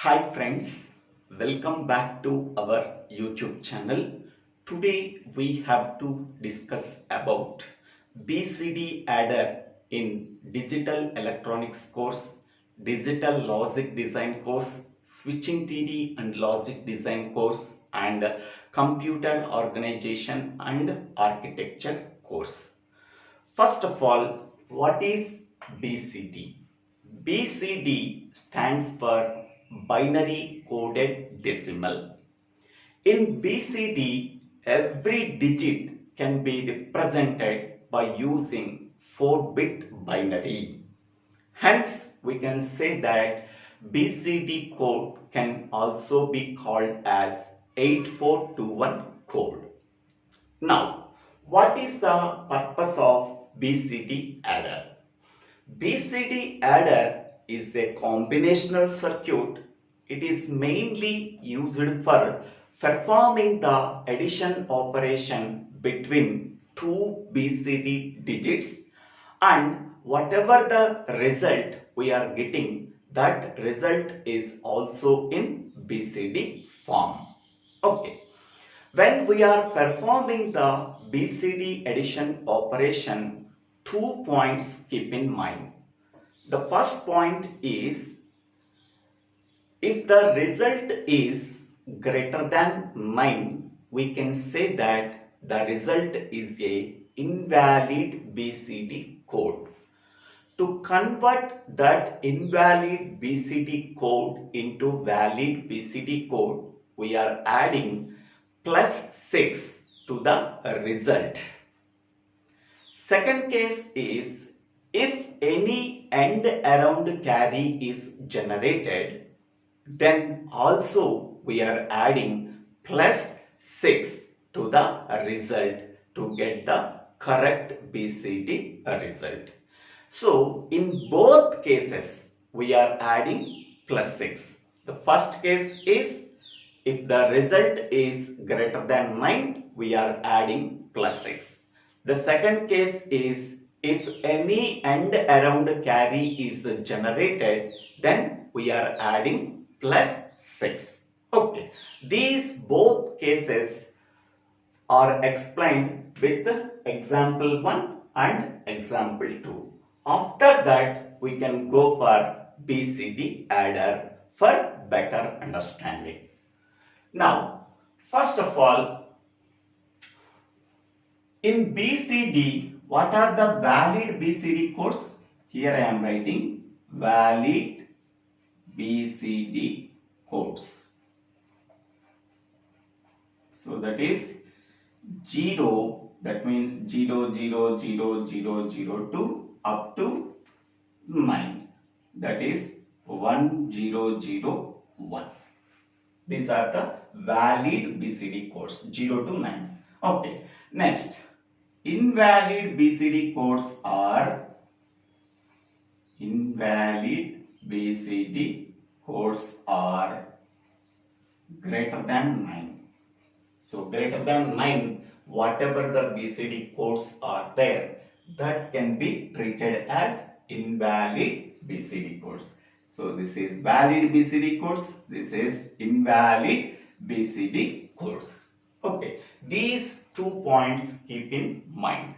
Hi friends, welcome back to our YouTube channel. Today we have to discuss about BCD Adder in Digital Electronics course, Digital Logic Design course, Switching Theory and Logic Design course and Computer Organization and Architecture course. First of all, what is BCD? BCD stands for binary coded decimal. In BCD, every digit can be represented by using 4-bit binary. Hence, we can say that BCD code can also be called as 8421 code. Now, what is the purpose of BCD adder? BCD adder is a combinational circuit. It is mainly used for performing the addition operation between two BCD digits, and whatever the result we are getting, that result is also in BCD form. Okay. When we are performing the BCD addition operation, 2 points keep in mind. The first point is, if the result is greater than 9, we can say that the result is a invalid BCD code. To convert that invalid BCD code into valid BCD code, we are adding plus 6 to the result. Second case is, if any end around carry is generated, then also we are adding plus 6 to the result to get the correct BCD result. So in both cases we are adding plus 6. The first case is, if the result is greater than 9, we are adding plus 6. The second case is, if any end around carry is generated, then we are adding plus 6. Okay. These both cases are explained with example 1 and example 2. After that, we can go for BCD adder for better understanding. Now, first of all, in BCD, what are the valid BCD codes? Here I am writing valid BCD codes. So that is 0, that means 0, 0, 0, 0, 0, 2 up to 9. That is 1, 0, 0, 1. These are the valid BCD codes 0 to 9. Okay. Next, invalid BCD codes are greater than 9. So greater than 9, whatever the BCD codes are there, that can be treated as invalid BCD codes. So this is valid BCD codes, this is invalid BCD codes. Okay, these 2 points keep in mind.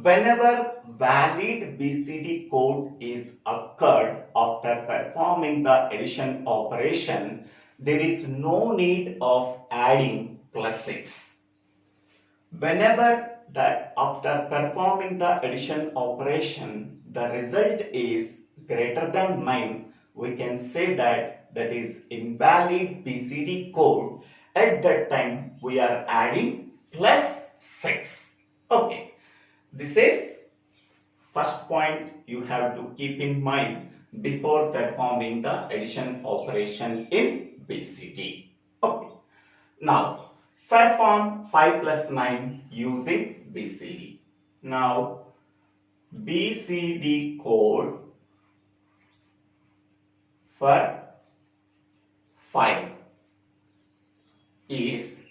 Whenever valid BCD code is occurred after performing the addition operation, there is no need of adding plus 6. Whenever that after performing the addition operation, the result is greater than 9, we can say that that is invalid BCD code. At that time, we are adding plus 6. Okay. This is first point you have to keep in mind before performing the addition operation in BCD. Okay. Now, perform 5 plus 9 using BCD. Now, BCD code for 5 is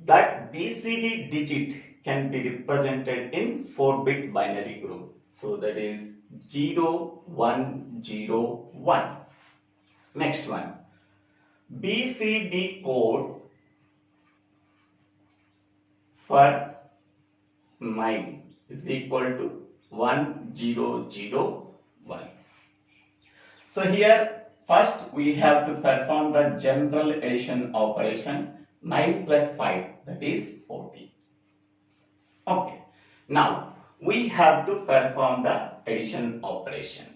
that BCD digit can be represented in 4-bit binary group. So that is 0, 1, 0, 1. Next one, BCD code for 9 is equal to 1001. So here first we have to perform the general addition operation. 9 plus 5, that is 14. Okay. Now we have to perform the addition operation.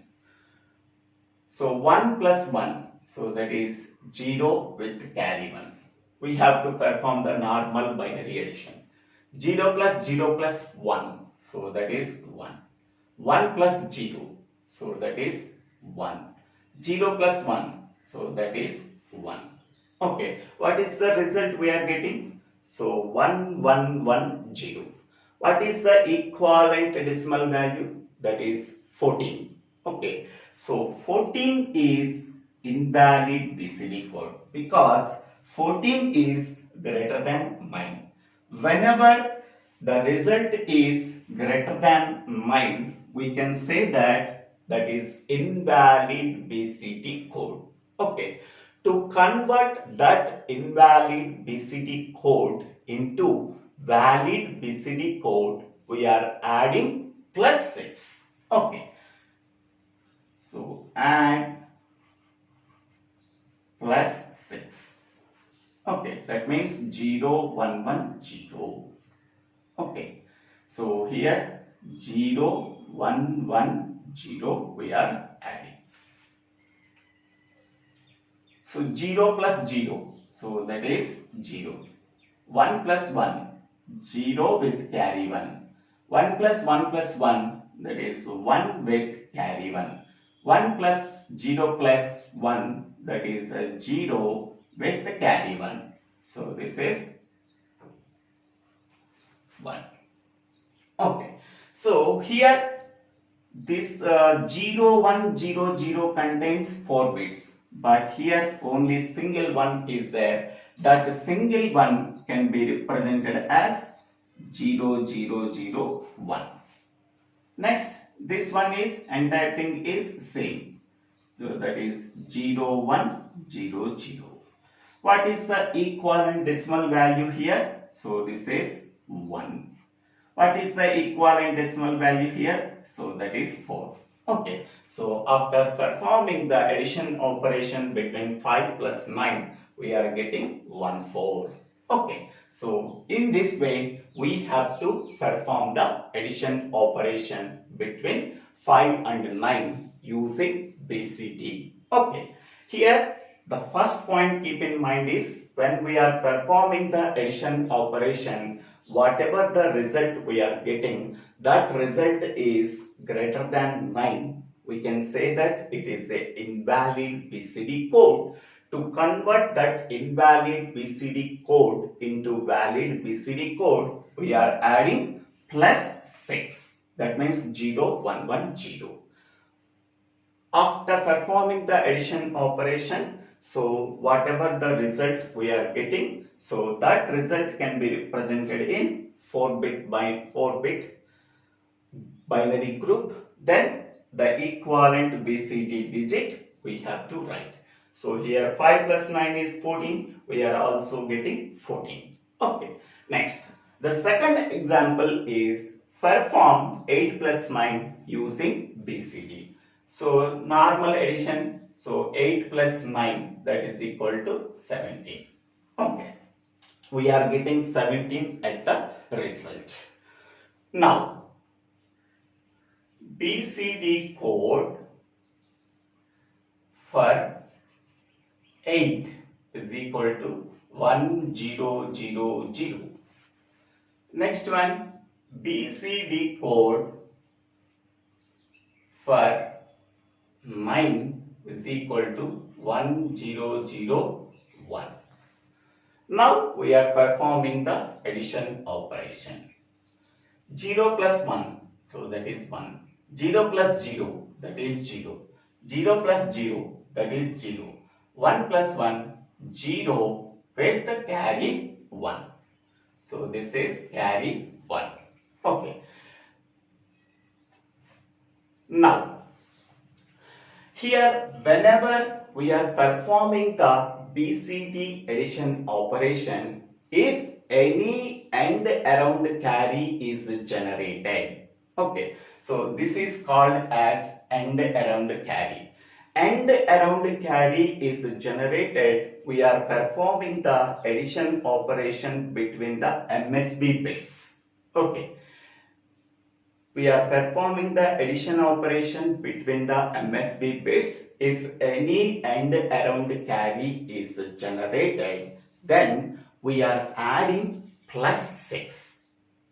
So 1 plus 1, so that is 0 with carry 1. We have to perform the normal binary addition. 0 plus 0 plus 1, so that is 1. 1 plus 0, so that is 1. 0 plus 1, so that is 1. Okay, what is the result we are getting? So 1110. What is the equivalent decimal value? That is 14. Okay, so 14 is invalid BCD code because 14 is greater than 9. Whenever the result is greater than 9, we can say that is invalid BCD code. Okay. To convert that invalid BCD code into valid BCD code, we are adding plus 6. Okay. So add plus 6. Okay, that means 0110. Okay. So here 0110 we are adding. So 0 plus 0, so that is 0. 1 plus 1, 0 with carry 1. 1 plus 1 plus 1, that is 1 with carry 1. 1 plus 0 plus 1, that is 0 with carry 1. So this is 1. Okay. So here this 0100 contains 4 bits. But here only single one is there. That single one can be represented as 0001. Next, this one is entire thing is same. So that is 0100. What is the equivalent decimal value here? So this is 1. What is the equivalent decimal value here? So that is 4. Okay, so after performing the addition operation between 5 plus 9, we are getting 14. Okay, so in this way, we have to perform the addition operation between 5 and 9 using BCD. Okay, here the first point keep in mind is when we are performing the addition operation, whatever the result we are getting, that result is greater than 9. We can say that it is an invalid BCD code. To convert that invalid BCD code into valid BCD code, we are adding plus 6. That means 0110. After performing the addition operation, so whatever the result we are getting, so that result can be represented in 4-bit by 4-bit binary group. Then the equivalent BCD digit we have to write. So here 5 plus 9 is 14. We are also getting 14. Okay. Next, the second example is perform 8 plus 9 using BCD. So normal addition. So 8 plus 9, that is equal to 17. Okay. We are getting 17 at the result. Now, BCD code for 8 is equal to 1000. Next one, BCD code for 9 is equal to 1001. Now we are performing the addition operation. 0 plus 1, so that is 1. 0 plus 0, that is 0. 0 plus 0, that is 0. 1 plus 1, 0 with the carry 1. So this is carry 1. Okay. Now, Here, whenever we are performing the BCD addition operation, if any and around carry is generated. Okay, so this is called as and around carry. And around carry is generated, we are performing the addition operation between the MSB bits. Okay, we are performing the addition operation between the MSB bits. If any and around carry is generated, then we are adding plus 6.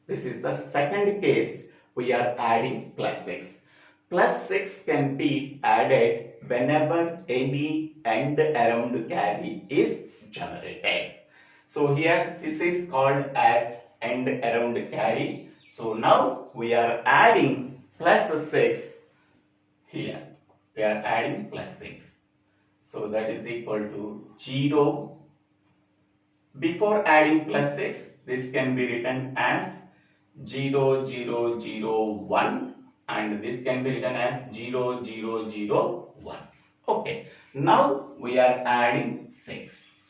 This is the second case, we are adding plus 6. Plus 6 can be added whenever any and around carry is generated. So here this is called as and around carry. So now we are adding plus 6 here. We are adding plus 6. So that is equal to 0. Before adding plus 6, this can be written as 0, 0, 0, 1 and this can be written as 0, 0, 0, 1. Okay. Now we are adding 6.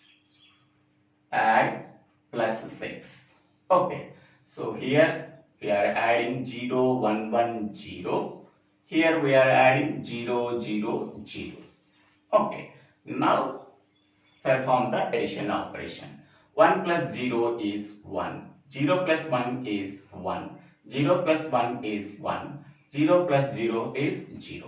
Add plus 6. Okay. So here we are adding 0, 1, 1, 0. Here we are adding 0, 0, 0. Okay. Now perform the addition operation. 1 plus 0 is 1. 0 plus 1 is 1. 0 plus 1 is 1. 0 plus 0 is 0.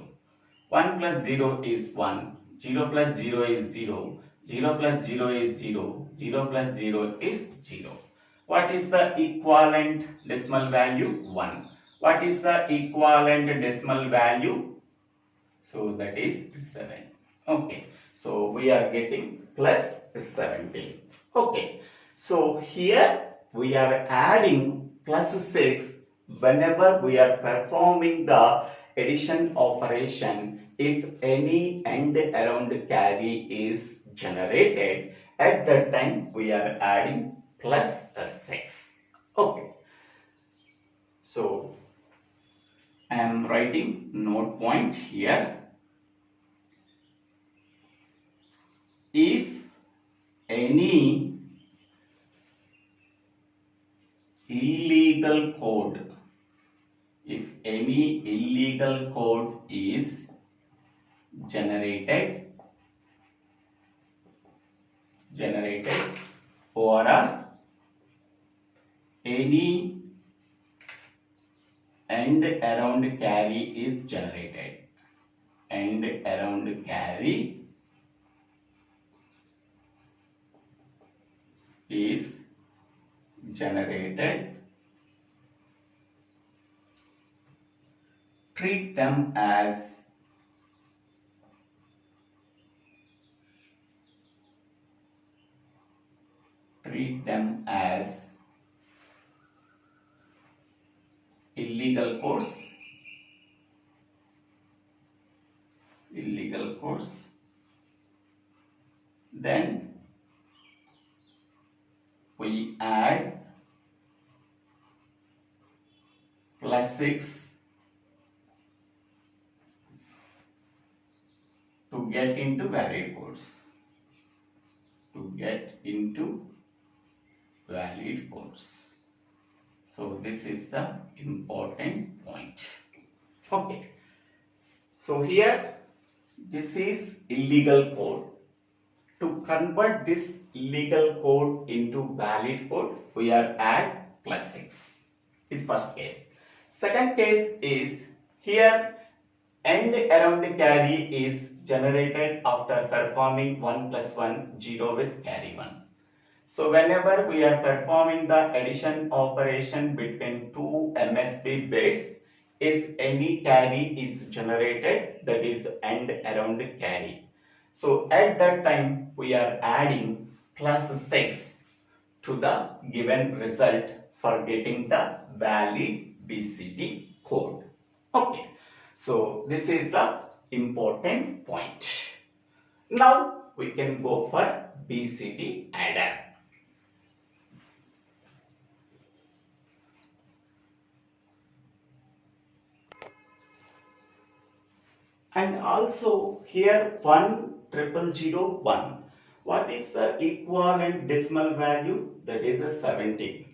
1 plus 0 is 1. 0 plus 0 is 0. 0 plus 0 is 0. 0 plus 0 is 0. What is the equivalent decimal value? 1. What is the equivalent decimal value? So that is 7. Okay. So we are getting plus 17. Okay. So here we are adding plus 6 whenever we are performing the addition operation if any and around carry is generated. At that time we are adding plus 6. Okay. So I am writing note point here. If any illegal code, if any illegal code is generated or any and around carry is generated and around carry is generated, treat them as illegal codes. Then we add plus 6 to get into valid codes. So this is the important point. Okay. So here this is illegal code. To convert this illegal code into valid code, we are add plus 6 in first case. Second case is here and around carry is generated after performing 1 plus 1 0 with carry 1. So whenever we are performing the addition operation between two MSB bits, if any carry is generated, that is and around carry. So at that time we are adding plus 6 to the given result for getting the valid BCD code. Okay. So this is the important point. Now we can go for BCD adder. And also here 10001. What is the equivalent decimal value? That is a 17.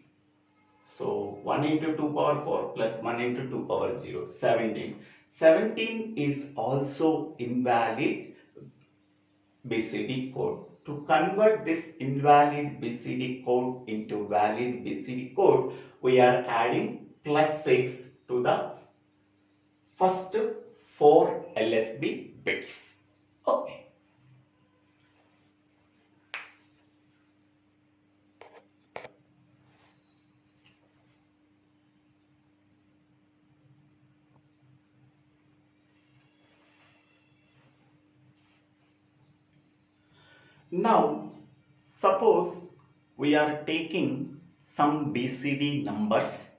So 1 into 2 power 4 plus 1 into 2 power 0, 17. 17 is also invalid BCD code. To convert this invalid BCD code into valid BCD code, we are adding plus 6 to the first 4 LSB bits. Okay. Now, suppose we are taking some BCD numbers.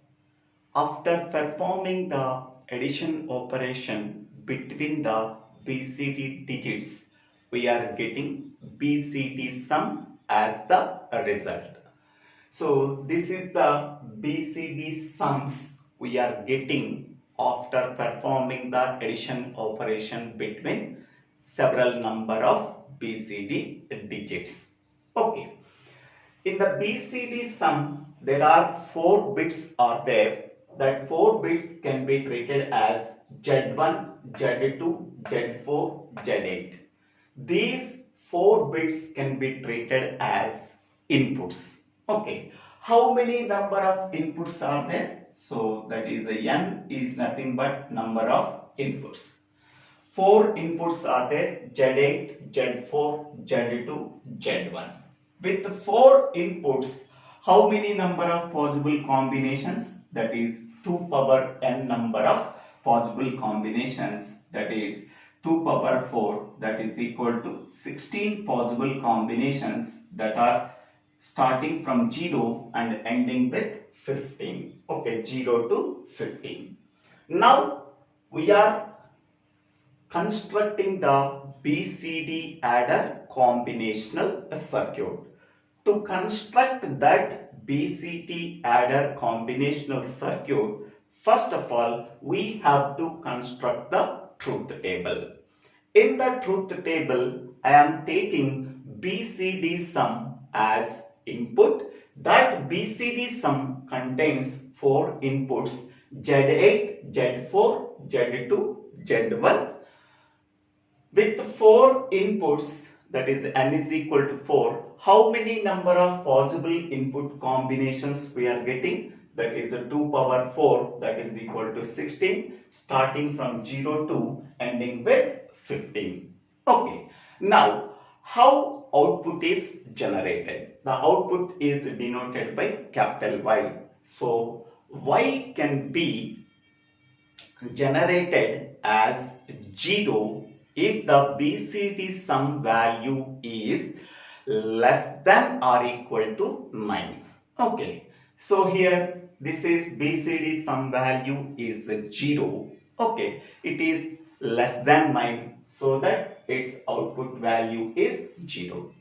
After performing the addition operation between the BCD digits, we are getting BCD sum as the result. So this is the BCD sums we are getting after performing the addition operation between several number of BCD digits. Okay. In the BCD sum, there are 4 bits are there. That 4 bits can be treated as Z1, Z2, Z4, Z8. These 4 bits can be treated as inputs. Okay. How many number of inputs are there? So that is n is nothing but number of inputs. 4 inputs are there: Z8, Z4, Z2, Z1. With 4 inputs, how many number of possible combinations? That is 2 power n number of possible combinations. That is 2 power 4, that is equal to 16 possible combinations that are starting from 0 and ending with 15. Okay, 0 to 15. Now we are constructing the BCD adder combinational circuit. To construct that BCD adder combinational circuit, first of all, we have to construct the truth table. In the truth table, I am taking BCD sum as input. That BCD sum contains 4 inputs: Z8, Z4, Z2, Z1. With 4 inputs, that is n is equal to 4, how many number of possible input combinations we are getting? That is 2 power 4, that is equal to 16, starting from 0 to ending with 15. Okay. Now, how output is generated? The output is denoted by capital Y. So, Y can be generated as 0 if the BCD sum value is less than or equal to 9. Okay. So here this is BCD sum value is 0. Okay. It is less than 9, so that its output value is 0.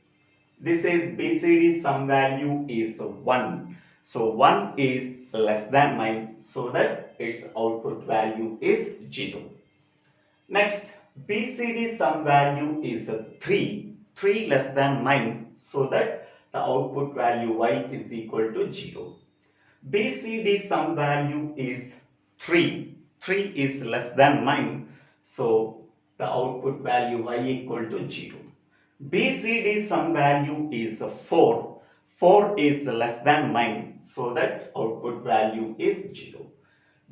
This is BCD sum value is 1. So 1 is less than 9, so that its output value is 0. Next, BCD sum value is 3. 3 less than 9, so that the output value Y is equal to 0. BCD sum value is 3. 3 is less than 9, so the output value Y equal to 0. BCD sum value is 4. 4 is less than 9, so that output value is 0.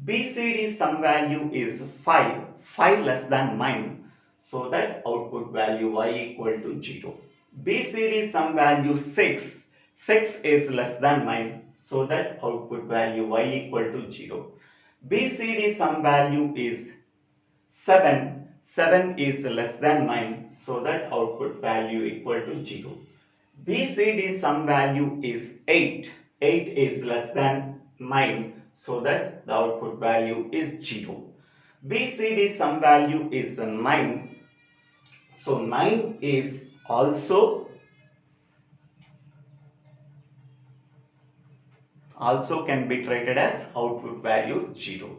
BCD sum value is 5. 5 less than 9, so that output value Y equal to 0. BCD sum value 6. 6 is less than 9, so that output value Y equal to 0. BCD sum value is 7. 7 is less than 9, so that output value equal to 0. BCD sum value is 8. 8 is less than 9, so that the output value is 0. BCD sum value is 9. So 9 is also can be treated as output value 0.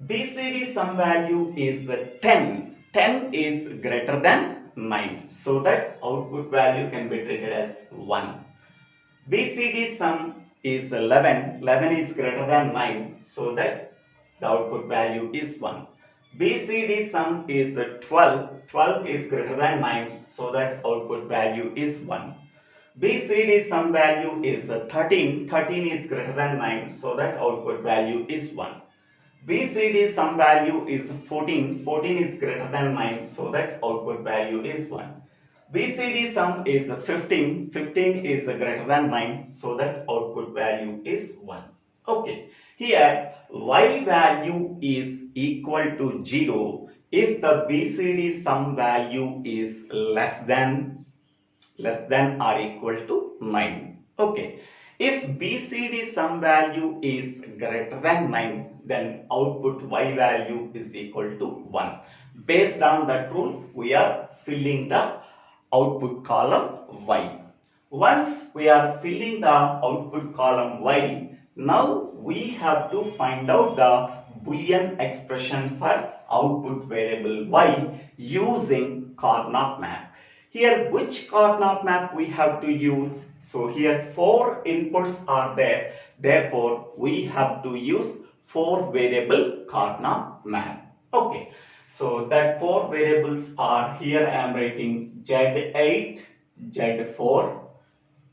BCD sum value is 10. 10 is greater than 9. So that output value can be treated as 1. BCD sum is 11. 11 is greater than 9. So that the output value is 1. BCD sum is 12. 12 is greater than 9. So that output value is 1. BCD sum value is 13. 13 is greater than 9. So that output value is 1. BCD sum value is 14. 14 is greater than 9. So that output value is 1. BCD sum is 15. 15 is greater than 9. So that output value is 1. Okay. Here y value is equal to 0 if the BCD sum value is less than or equal to 9. Okay. If BCD sum value is greater than 9, then output y value is equal to 1. Based on that rule, we are filling the output column y. Once we are filling the output column y, now we have to find out the Boolean expression for output variable y using Karnaugh map. Here, which Karnaugh map we have to use? So here 4 inputs are there. Therefore, we have to use 4 variable Karnaugh map. Okay. So that 4 variables are, here I am writing Z8, Z4.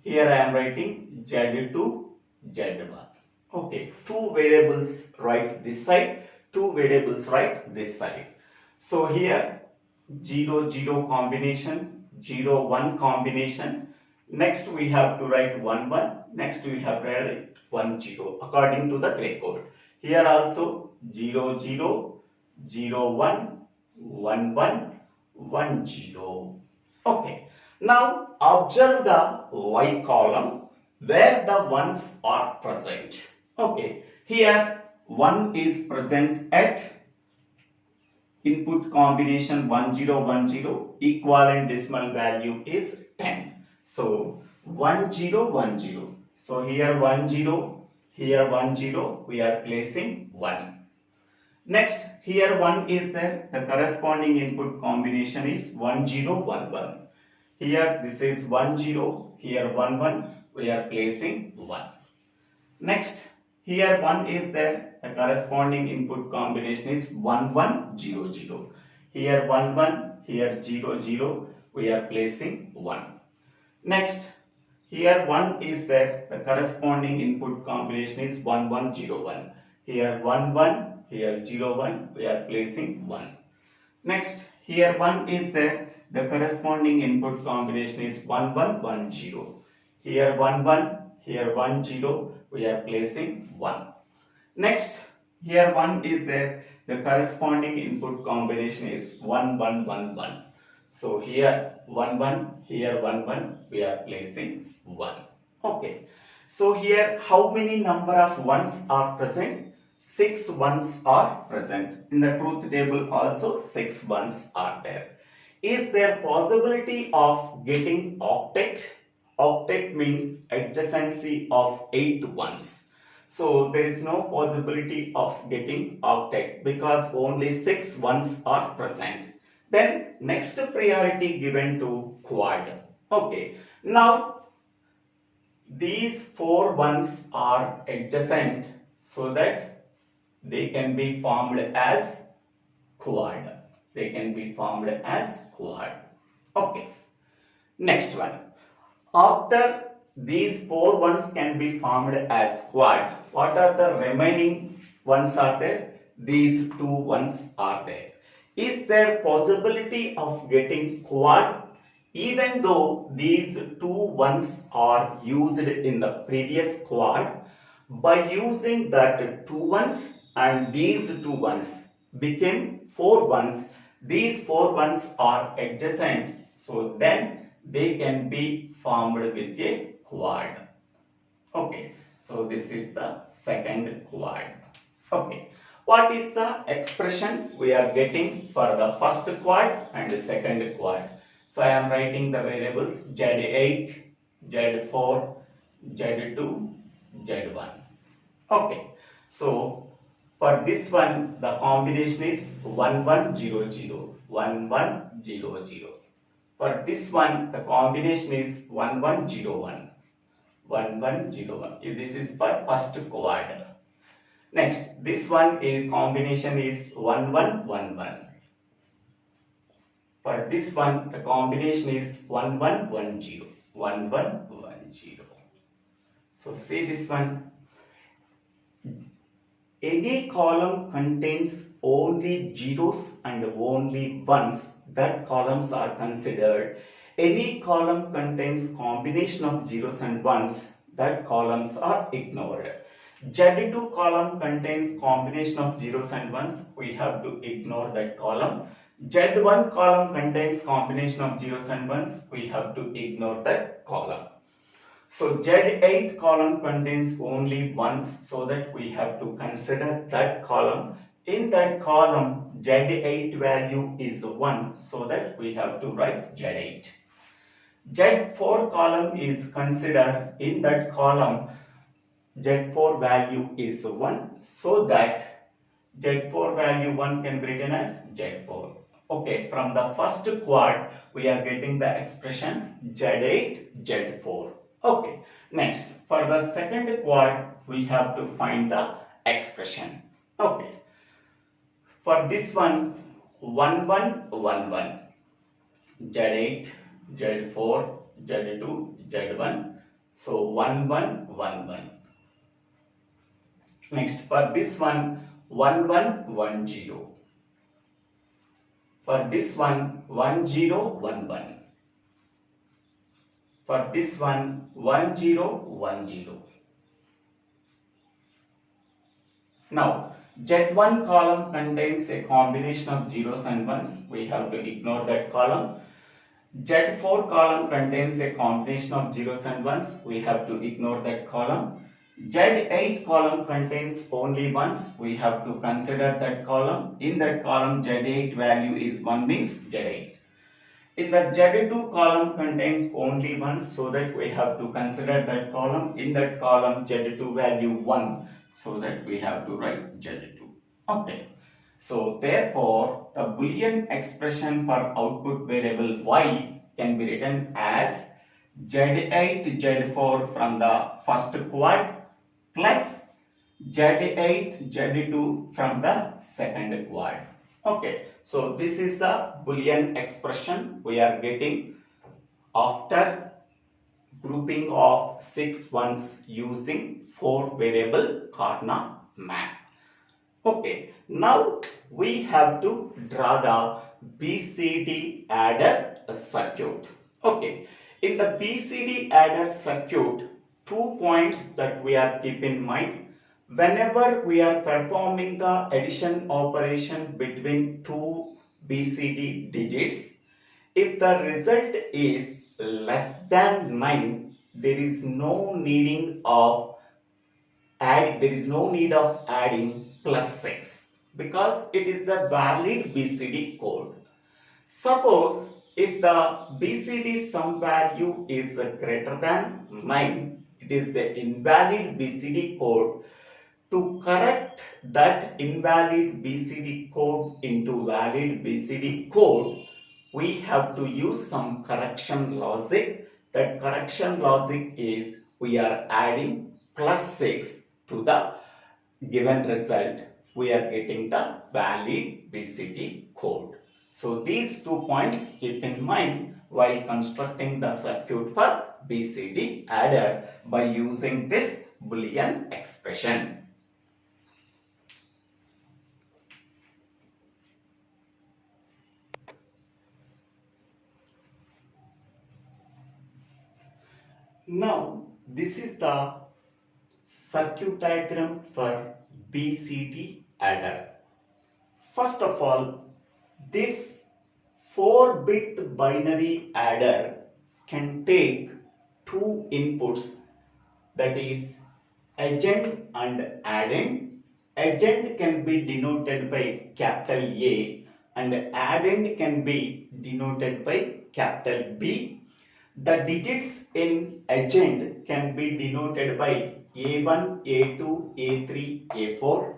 Here I am writing Z2, Z1. Okay. 2 variables write this side, 2 variables write this side. So here 0, 0 combination, 0, 1 combination. Next we have to write 1, 1. Next we have to write 1, 0 according to the gray code. Here also 0, 0, 0, 1, 1, 1, 1, 0. Okay. Now observe the y column where the ones are present. Okay. Here 1 is present at input combination 1, 0, 1, 0. Equivalent decimal value is 10. So 1, 0, 1, 0. So here 1, 0, here 1, 0. We are placing 1. Next, here 1 is there. The corresponding input combination is 1, 0, 1, 1. Here this is 1, 0. Here 1, 1. We are placing 1. Next, here 1 is there. The corresponding input combination is 1, 1, 0, 0. Here 1, 1. Here 0, 0. We are placing 1. Next, here 1 is there. The corresponding input combination is 1, 1, 0, 1. Here 1, 1. Here 0, 1. We are placing 1. Next, here 1 is there. The corresponding input combination is 1, 1, 1, 0. Here 1, 1. Here 1, 0. We are placing 1. Next, here 1 is there. The corresponding input combination is 1, 1, 1, 1. So here 1, 1. Here 1, 1. We are placing 1. Okay. So here how many number of ones are present? 6 ones are present. In the truth table also 6 ones are there. Is there possibility of getting octet? Octet means adjacency of 8 ones. So there is no possibility of getting octet because only 6 ones are present. Then next priority given to quad. Okay. Now these 4 ones are adjacent so that they can be formed as quad. They can be formed as quad. Okay. Next one. After these 4 ones can be formed as quad, what are the remaining ones are there? These 2 ones are there. Is there possibility of getting quad even though these 2 ones are used in the previous quad? By using that 2 ones and these 2 ones became 4 ones. These 4 ones are adjacent, so then they can be formed with a quad. Okay, so this is the second quad. Okay, what is the expression we are getting for the first quad and the second quad? So I am writing the variables Z8, Z4, Z2, Z1. Okay, so For this one, the combination is 1100, 1100. For this one, the combination is 1101, 1101. This is for first quad. Next, this one is combination is 1111. For this one, the combination is 1110, 1110. So see this one. Any column contains only zeros and only ones, that columns are considered. Any column contains combination of zeros and ones, that columns are ignored. Z2 column contains combination of zeros and ones, we have to ignore that column. Z1 column contains combination of zeros and ones, we have to ignore that column. So Z8 column contains only ones, so that we have to consider that column. In that column, Z8 value is 1, so that we have to write Z8. Z4 column is considered. In that column, Z4 value is 1, so that Z4 value 1 can be written as Z4. Okay, from the first quad, we are getting the expression Z8, Z4. Okay, next, for the second quad, we have to find the expression. Okay, for this one, 1111, Z8, Z4, Z2, Z1, so 1111. Next, for this one, 1110. For this one, 1011. For this one, 1010. Now, Z1 column contains a combination of zeros and ones. We have to ignore that column. Z4 column contains a combination of zeros and ones. We have to ignore that column. Z8 column contains only ones. We have to consider that column. In that column, Z8 value is 1, means Z8. In the Z2 column contains only ones, so that we have to consider that column. In that column, Z2 value 1, so that we have to write Z2. Okay. So therefore, the Boolean expression for output variable y can be written as Z8, Z4 from the first quad plus Z8, Z2 from the second quad. Okay, so this is the Boolean expression we are getting after grouping of 6 ones using 4 variable Karna map. Okay, now we have to draw the BCD adder circuit. Okay, in the BCD adder circuit, 2 points that we are keep in mind. Whenever we are performing the addition operation between 2 BCD digits, if the result is less than 9, there is no need of adding plus 6, because it is a valid BCD code. Suppose if the BCD sum value is greater than 9, it is the invalid BCD code. To correct that invalid BCD code into valid BCD code, we have to use some correction logic. That correction logic is we are adding plus 6 to the given result. We are getting the valid BCD code. So these 2 points keep in mind while constructing the circuit for BCD adder by using this Boolean expression. Now, this is the circuit diagram for BCD adder. First of all, this 4-bit binary adder can take 2 inputs, that is agent and addend. Agent can be denoted by capital A and addend can be denoted by capital B. The digits in agent can be denoted by A1, A2, A3, A4.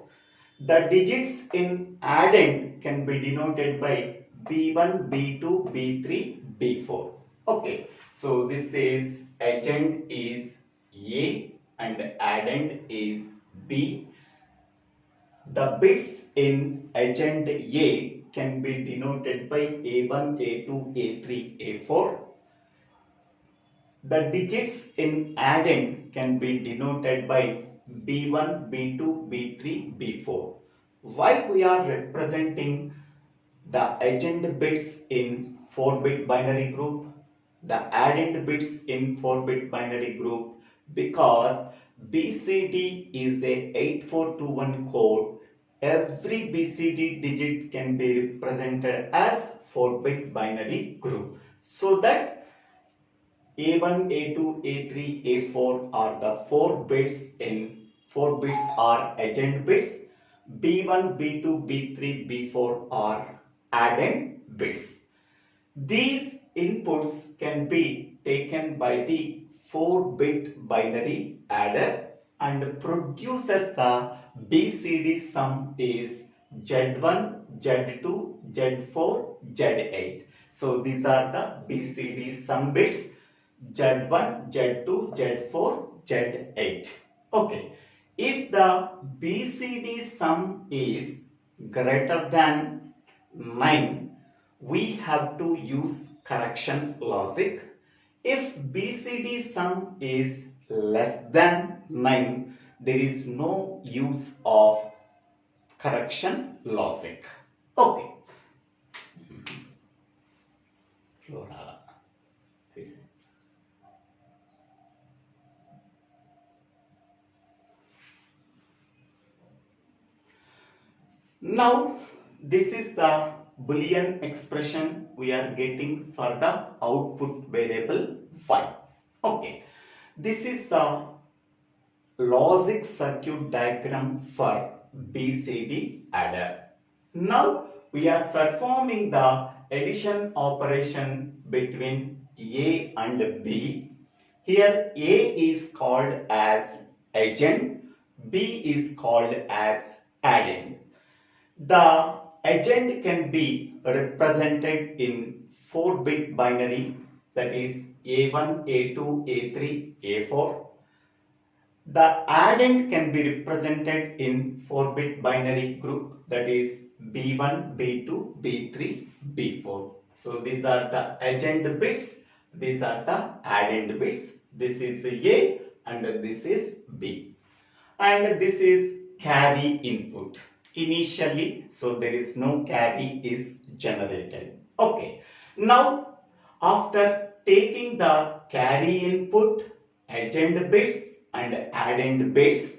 The digits in addend can be denoted by B1, B2, B3, B4. Okay, so this is addend is A and addend is B. The bits in addend A can be denoted by A1, A2, A3, A4. The digits in addend can be denoted by B1, B2, B3, B4. Why we are representing the addend bits in 4-bit binary group, the addend bits in 4-bit binary group? Because BCD is a 8421 code. Every BCD digit can be represented as 4-bit binary group. So that A1, A2, A3, A4 are the 4 bits in 4 bits are addend bits. B1, B2, B3, B4 are addend bits. These inputs can be taken by the 4-bit binary adder and produces the BCD sum is Z1, Z2, Z4, Z8. So these are the BCD sum bits Z1, Z2, Z4, Z8. Okay. If the BCD sum is greater than 9, we have to use correction logic. If BCD sum is less than 9, there is no use of correction logic. Okay. Flora. Now, this is the Boolean expression we are getting for the output variable y. Okay, this is the logic circuit diagram for BCD adder. Now, we are performing the addition operation between A and B. Here, A is called as addend, B is called as addend. The addend can be represented in 4-bit binary, that is A1, A2, A3, A4. The addend can be represented in 4-bit binary group, that is B1, B2, B3, B4. So these are the addend bits, these are the addend bits. This is A and this is B. And this is carry input initially, so there is no carry is generated. Okay, now after taking the carry input, addend bits and addend bits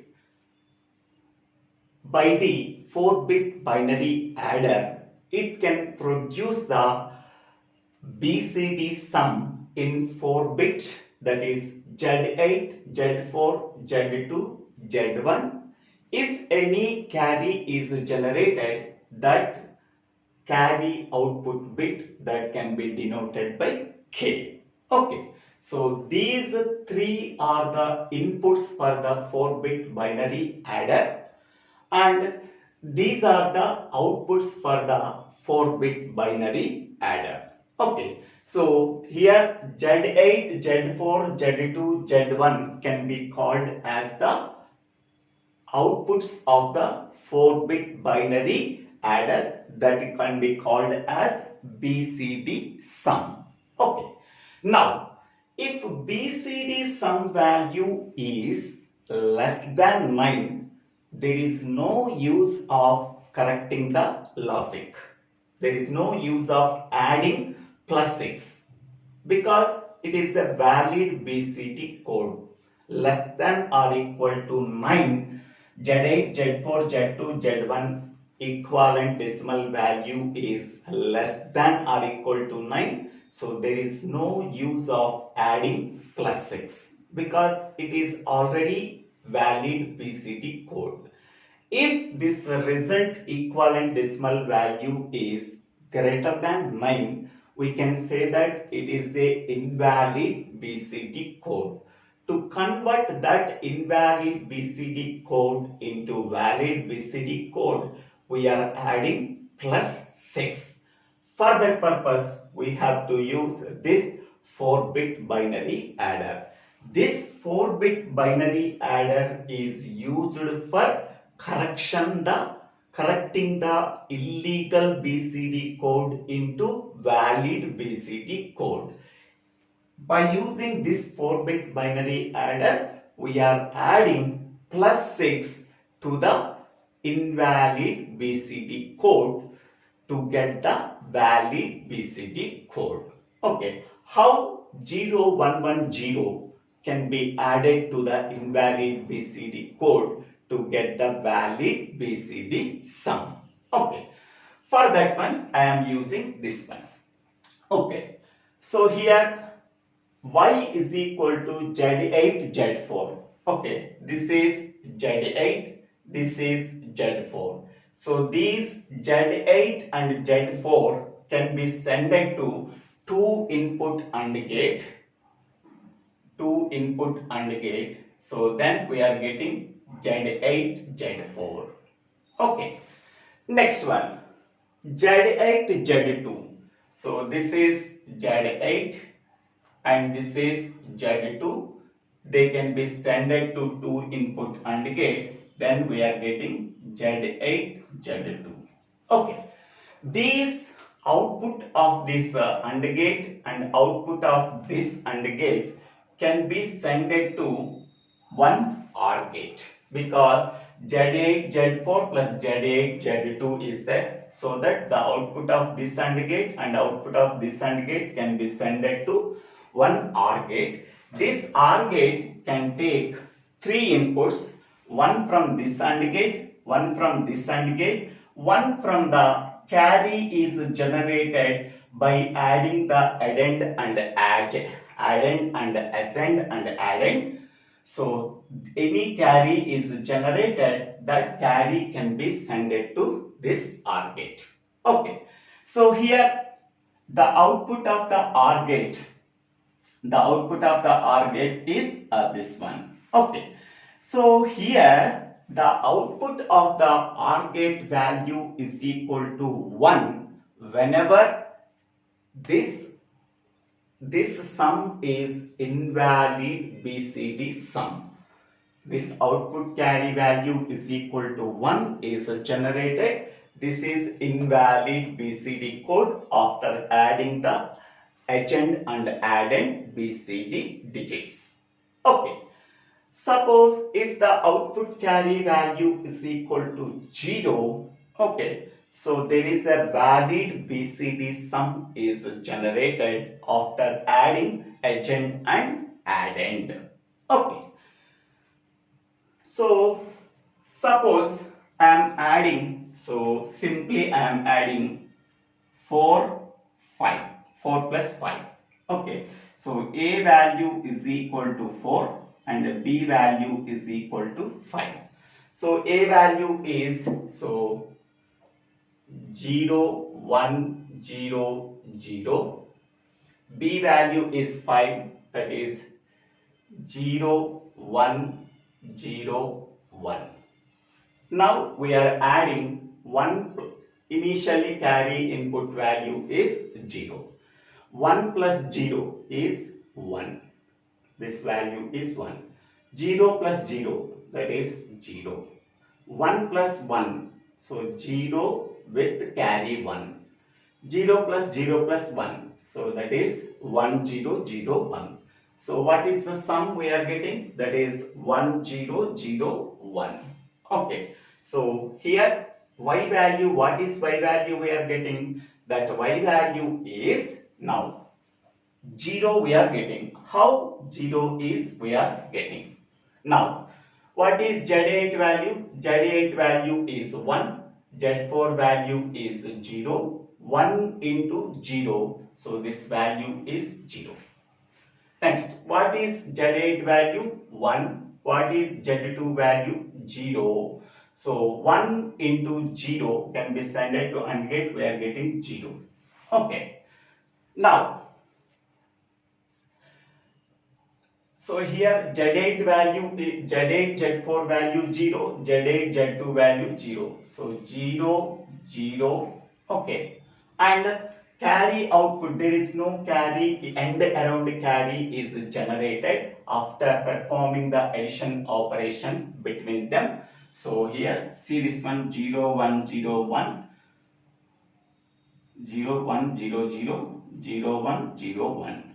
by the 4-bit binary adder, it can produce the BCD sum in 4-bit, that is Z8, Z4, Z2, Z1. If any carry is generated, that carry output bit that can be denoted by K. Okay, so these 3 are the inputs for the 4-bit binary adder, and these are the outputs for the 4-bit binary adder. Okay, so here Z8, Z4, Z2, Z1 can be called as the outputs of the 4-bit binary adder, that can be called as BCD sum. Okay. Now, if BCD sum value is less than 9, there is no use of correcting the logic. There is no use of adding +6 because it is a valid BCD code. Less than or equal to 9, Z8, Z4, Z2, Z1 equivalent decimal value is less than or equal to 9. So there is no use of adding +6 because it is already valid BCD code. If this result equivalent decimal value is greater than 9, we can say that it is a invalid BCD code. To convert that invalid BCD code into valid BCD code, we are adding plus 6. For that purpose, we have to use this 4-bit binary adder. This 4-bit binary adder is used for correcting the illegal BCD code into valid BCD code. By using this 4-bit binary adder, we are adding plus 6 to the invalid BCD code to get the valid BCD code. Okay, how 0110 can be added to the invalid BCD code to get the valid BCD sum? Okay, for that one I am using this one. Okay, so here y is equal to z8 z4. Okay, this is z8, this is z4. So these z8 and z4 can be sent to two input AND gate. So then we are getting z8 z4. Okay, next one z8 z2. So this is z8 and this is z2. They can be sent to two input AND gate. Then we are getting z8 z2. Okay, these output of this AND gate and output of this AND gate can be sent to one OR gate, because z8 z4 plus z8 z2 is there, so that the output of this AND gate and output of this AND gate can be sent to one OR gate. This OR gate can take three inputs, one from this AND gate, one from this AND gate, one from the carry is generated by adding the addend and addend and ascend and addend. So any carry is generated, that carry can be sent to this OR gate. Okay, so here the output of the OR gate is this one. Okay, so here the output of the OR gate value is equal to 1 whenever this sum is invalid BCD sum. This output carry value is equal to 1 is generated. This is invalid BCD code after adding the adjend and addend BCD digits. Okay, suppose if the output carry value is equal to 0, okay, so there is a valid BCD sum is generated after adding adjend and addend. Okay, so suppose I am adding, so simply I am adding 4 plus 5. Okay, so A value is equal to 4 and B value is equal to 5. So A value is 0 1 0 0. B value is 5, that is 0 1 0 1. Now we are adding 1. Initially carry input value is 0. 1 plus 0 is 1. This value is 1. 0 plus 0, that is 0. 1 plus 1, so 0 with carry 1. 0 plus 0 plus 1, so that is 1 0 0 1. So what is the sum we are getting? That is 1 0 0 1. Okay, so here y value, what is y value we are getting? That y value is now 0 we are getting. How 0 is we are getting? Now what is Z8 value? Z8 value is 1. Z4 value is 0. 1 into 0. So this value is 0. Next, what is Z8 value? 1. What is Z2 value? 0. So 1 into 0 can be sent to AND gate. We are getting 0. Okay. Now, So here Z8 value is Z8, Z4 value 0, Z8, Z2 value 0. So 0, 0, okay. And carry output, there is no carry, end around carry is generated after performing the addition operation between them. So here see this one 0, 1, 0, 1, 0, 1, 0, 0, 0, 1, 0, 1.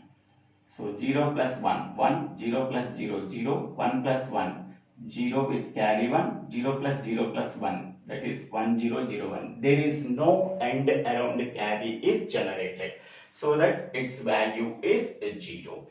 So 0 plus 1, 1, 0 plus 0, 0, 1 plus 1, 0 with carry 1, 0 plus 0 plus 1, that is 1, 0, 0, 1. There is no end around carry is generated, so that its value is 0.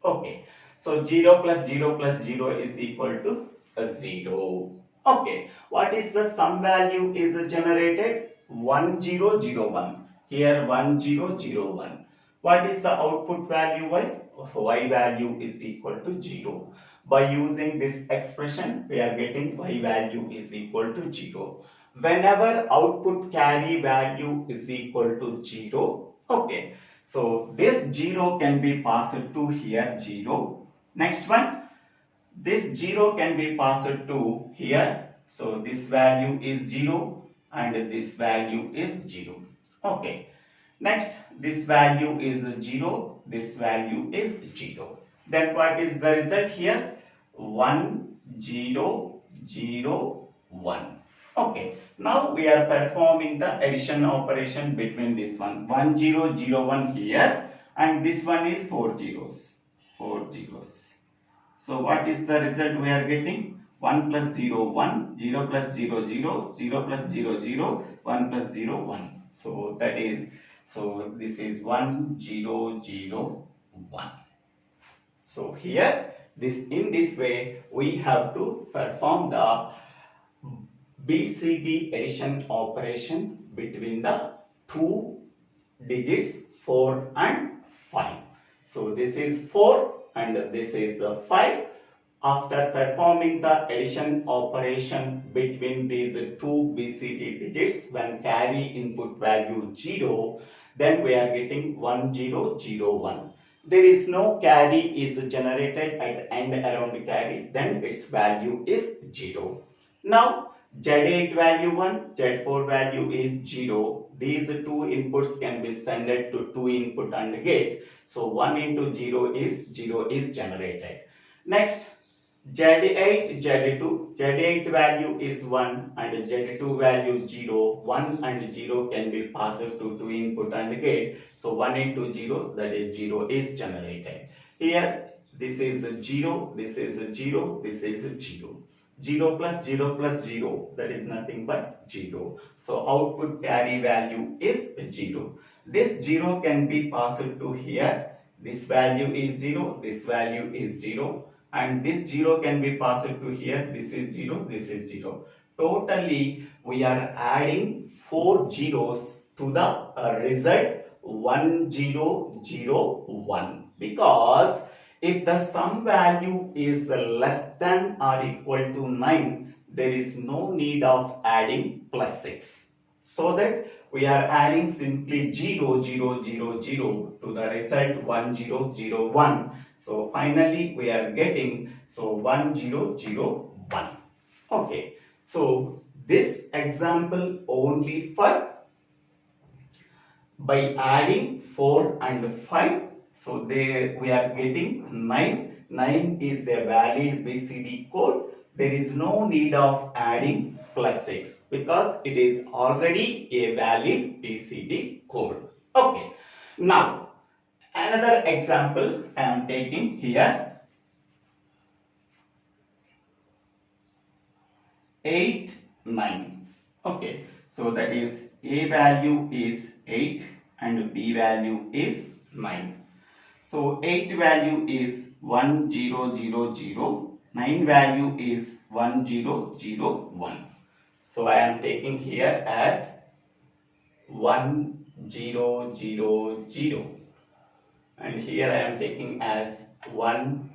Okay, so 0 plus 0 plus 0 is equal to 0. Okay, what is the sum value is generated? 1, 0, 0, 1. Here 1, 0, 0, 1. What is the output value y? Y value is equal to 0. By using this expression, we are getting y value is equal to 0. Whenever output carry value is equal to 0, okay, so this 0 can be passed to here 0. Next one, this 0 can be passed to here. So this value is 0 and this value is 0. Okay. Next, this value is 0, this value is 0. Then what is the result here? 1, 0, 0, 1. Okay, now we are performing the addition operation between this one. 1, 0, 0, 1 here and this one is 4 zeros. 4 zeros. So what is the result we are getting? 1 plus 0, 1, 0 plus 0, 0, 0 plus 0, 0, 1 plus 0, 1. So that is, so this is 1, 0, 0, 1. So here, in this way, we have to perform the BCD addition operation between the two digits 4 and 5. So this is 4 and this is 5. After performing the addition operation between these two BCD digits, when carry input value 0, then we are getting 1, 0, 0, 1. There is no carry is generated at end around carry, then its value is 0. Now Z8 value 1, Z4 value is 0. These two inputs can be sent to two input AND gate. So 1 into 0 is generated. Next, Z8, Z2, Z8 value is 1 and Z2 value 0. 1 and 0 can be passed to two input AND gate. So 1 into 0, that is 0 is generated. Here this is 0, this is 0, this is 0. 0 plus 0 plus 0, that is nothing but 0. So output carry value is 0. This 0 can be passed to here. This value is 0, this value is 0. And this 0 can be passed to here. This is 0, this is 0. Totally, we are adding 4 zeros to the result 1, 0, 0, 1. Because if the sum value is less than or equal to 9, there is no need of adding plus 6. So that we are adding simply 0, 0, 0, 0 to the result 1, 0, 0, 1. So finally we are getting 1, 0, 0, 1. Okay. So this example only for by adding 4 and 5. So there we are getting 9. 9 is a valid BCD code. There is no need of adding plus 6 because it is already a valid BCD code. Okay. Now, another example I am taking here. 8, 9. Okay. So that is A value is 8 and B value is 9. So 8 value is 1, 0, 0, 0. 9 value is 1, 0, 0, 1. So I am taking here as 1, 0, 0, 0. And here I am taking as 1,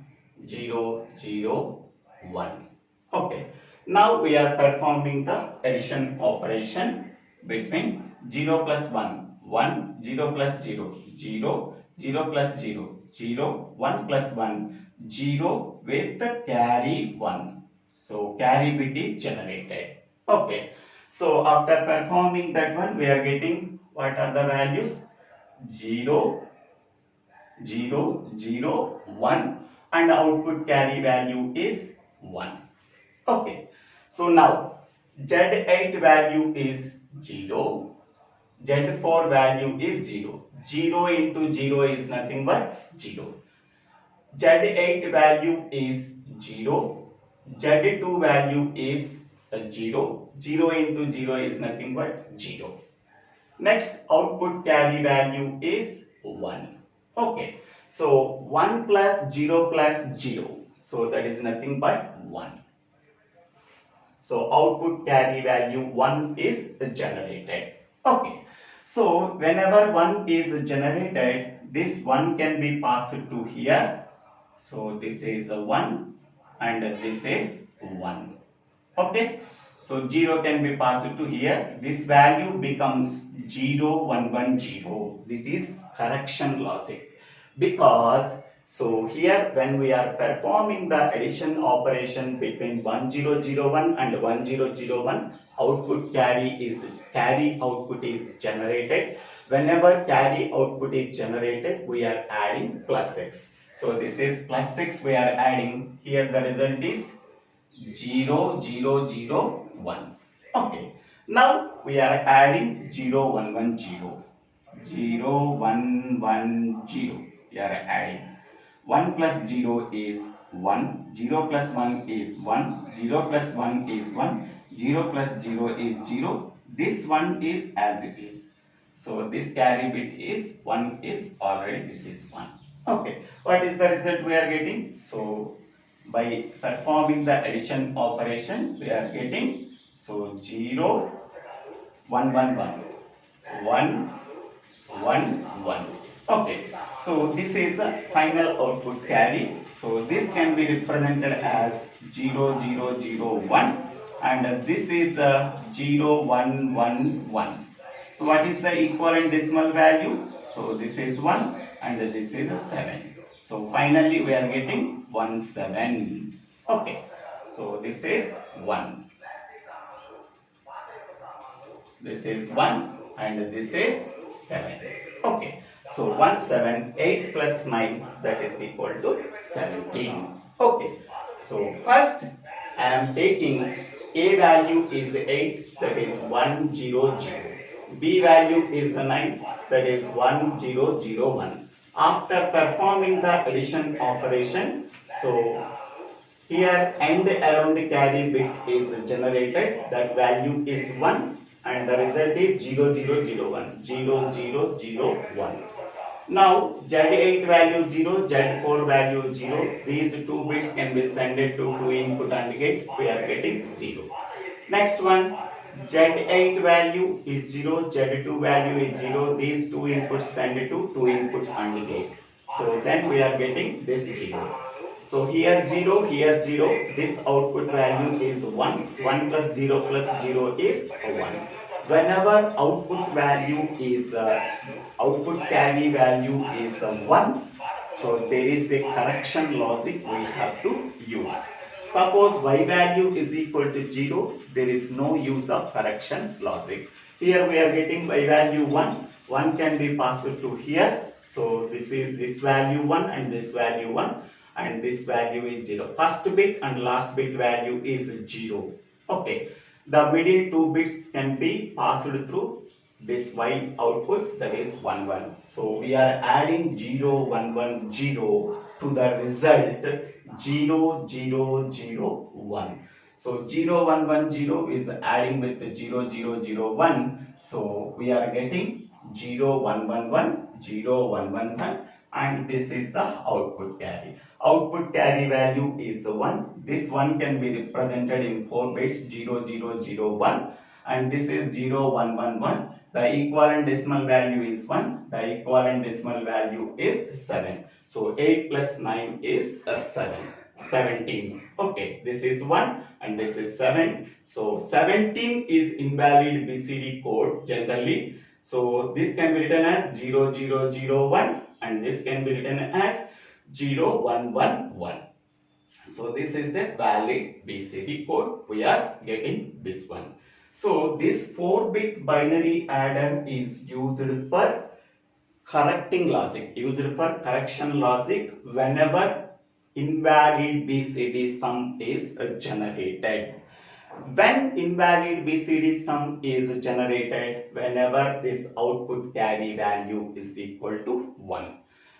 0, 0, 1. Okay. Now we are performing the addition operation between 0 plus 1, 1, 0 plus 0, 0, 0 plus 0, 0, 1 plus 1, 0 with the carry 1. So carry bit is generated. Okay. So after performing that one, we are getting what are the values? 0, 0, 0, 1, and output carry value is 1. Okay. So now Z8 value is 0. Z4 value is 0. 0 into 0 is nothing but 0. Z8 value is 0. Z2 value is 0. 0 into 0 is nothing but 0. Next output carry value is 1. Okay. So 1 plus 0 plus 0. So that is nothing but 1. So output carry value 1 is generated. Okay. So whenever 1 is generated, this 1 can be passed to here. So this is a 1 and this is 1. Okay. So 0 can be passed to here. This value becomes 0, 1, 1, 0. This is correction logic. Because so here when we are performing the addition operation between 1001 and 1001, output carry output is generated. Whenever carry output is generated, we are adding plus 6. So this is plus 6 we are adding. Here the result is 0, 0, 0, 1. Okay. Now we are adding 0, 1, 1, 0. 0, 1, 1, 0. We are adding. 1 plus 0 is 1. 0 plus 1 is 1. 0 plus 1 is 1. 0 plus 0 is 0. This one is as it is. So this carry bit is 1 is already this is 1. Okay. What is the result we are getting? So by performing the addition operation, we are getting so 0, 1, 1, 1, 1, 1, 1. Okay, so this is a final output carry. So this can be represented as 0, 0, 0, 1, and this is 0, 1, 1, 1. So what is the equivalent decimal value? So this is 1 and this is a 7. So finally we are getting 1, 7. Okay, so this is 1. This is 1 and this is 7. Okay, so 1, 7, 8 plus 9, that is equal to 17. Okay, so first I am taking A value is 8, that is 1, 0, 0. B value is 9, that is 1, 0, 0, 1. After performing the addition operation, so here and around the carry bit is generated, that value is 1 and the result is 0, 0, 0, 1, 0, 0, 0, 1. Now Z8 value 0, Z4 value 0, these two bits can be sent to 2 input AND gate, we are getting 0. Next one, Z8 value is 0, Z2 value is 0, these two inputs send to 2 input AND gate. So then we are getting this 0. So here 0, here 0, this output value is 1, 1 plus 0 plus 0 is 1. Whenever output value is, output carry value is 1, so there is a correction logic we have to use. Suppose y value is equal to 0, there is no use of correction logic. Here we are getting y value 1, 1 can be passed to here. So this is this value 1 and this value 1 and this value is 0. First bit and last bit value is 0. Okay. The middle two bits can be passed through this y output, that is 1, 1. So we are adding 0, 1, 1, 0 to the result 0, 0, 0, 1. So 0, 1, 1, 0 is adding with 0, 0, 0, 1. So we are getting 0, 1, 1, 1, 0, 1, 1, 1, and this is the output carry. Output carry value is 1. This 1 can be represented in 4 bits 0, 0, 0, 1, and this is 0, 1, 1, 1. The equivalent decimal value is 1. The equivalent decimal value is 7. So 8 plus 9 is 7. 17. Okay, this is 1 and this is 7. So 17 is invalid BCD code generally. So this can be written as 0, 0, 0, 1 and this can be written as 0 1 1 1. So this is a valid BCD code. We are getting this one. So this 4-bit binary adder is used for correcting logic, used for correction logic whenever invalid BCD sum is generated. When invalid BCD sum is generated, whenever this output carry value is equal to 1.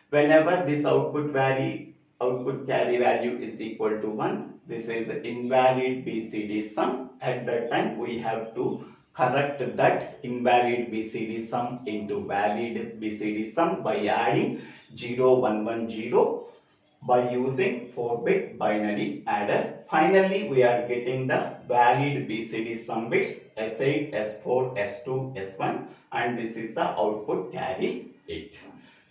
Whenever this output carry value is equal to 1, this is invalid BCD sum. At that time, we have to correct that invalid BCD sum into valid BCD sum by adding 0 1 1 0 by using 4-bit binary adder. Finally, we are getting the valid BCD sum bits S8, S4, S2, S1, and this is the output carry 8.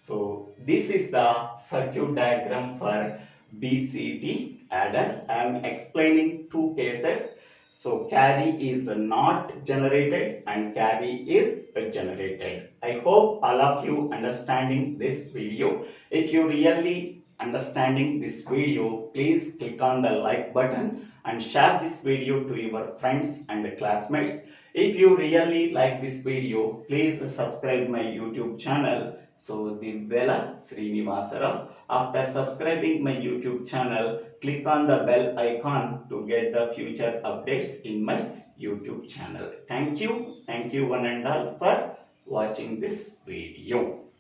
So this is the circuit diagram for BCD adder. I am explaining two cases. So carry is not generated and carry is generated. I hope all of you understanding this video. If you really understanding this video, please click on the like button and share this video to your friends and classmates. If you really like this video, please subscribe my YouTube channel. So Divvela Srinivasa. After subscribing my YouTube channel, click on the bell icon to get the future updates in my YouTube channel. Thank you one and all for watching this video.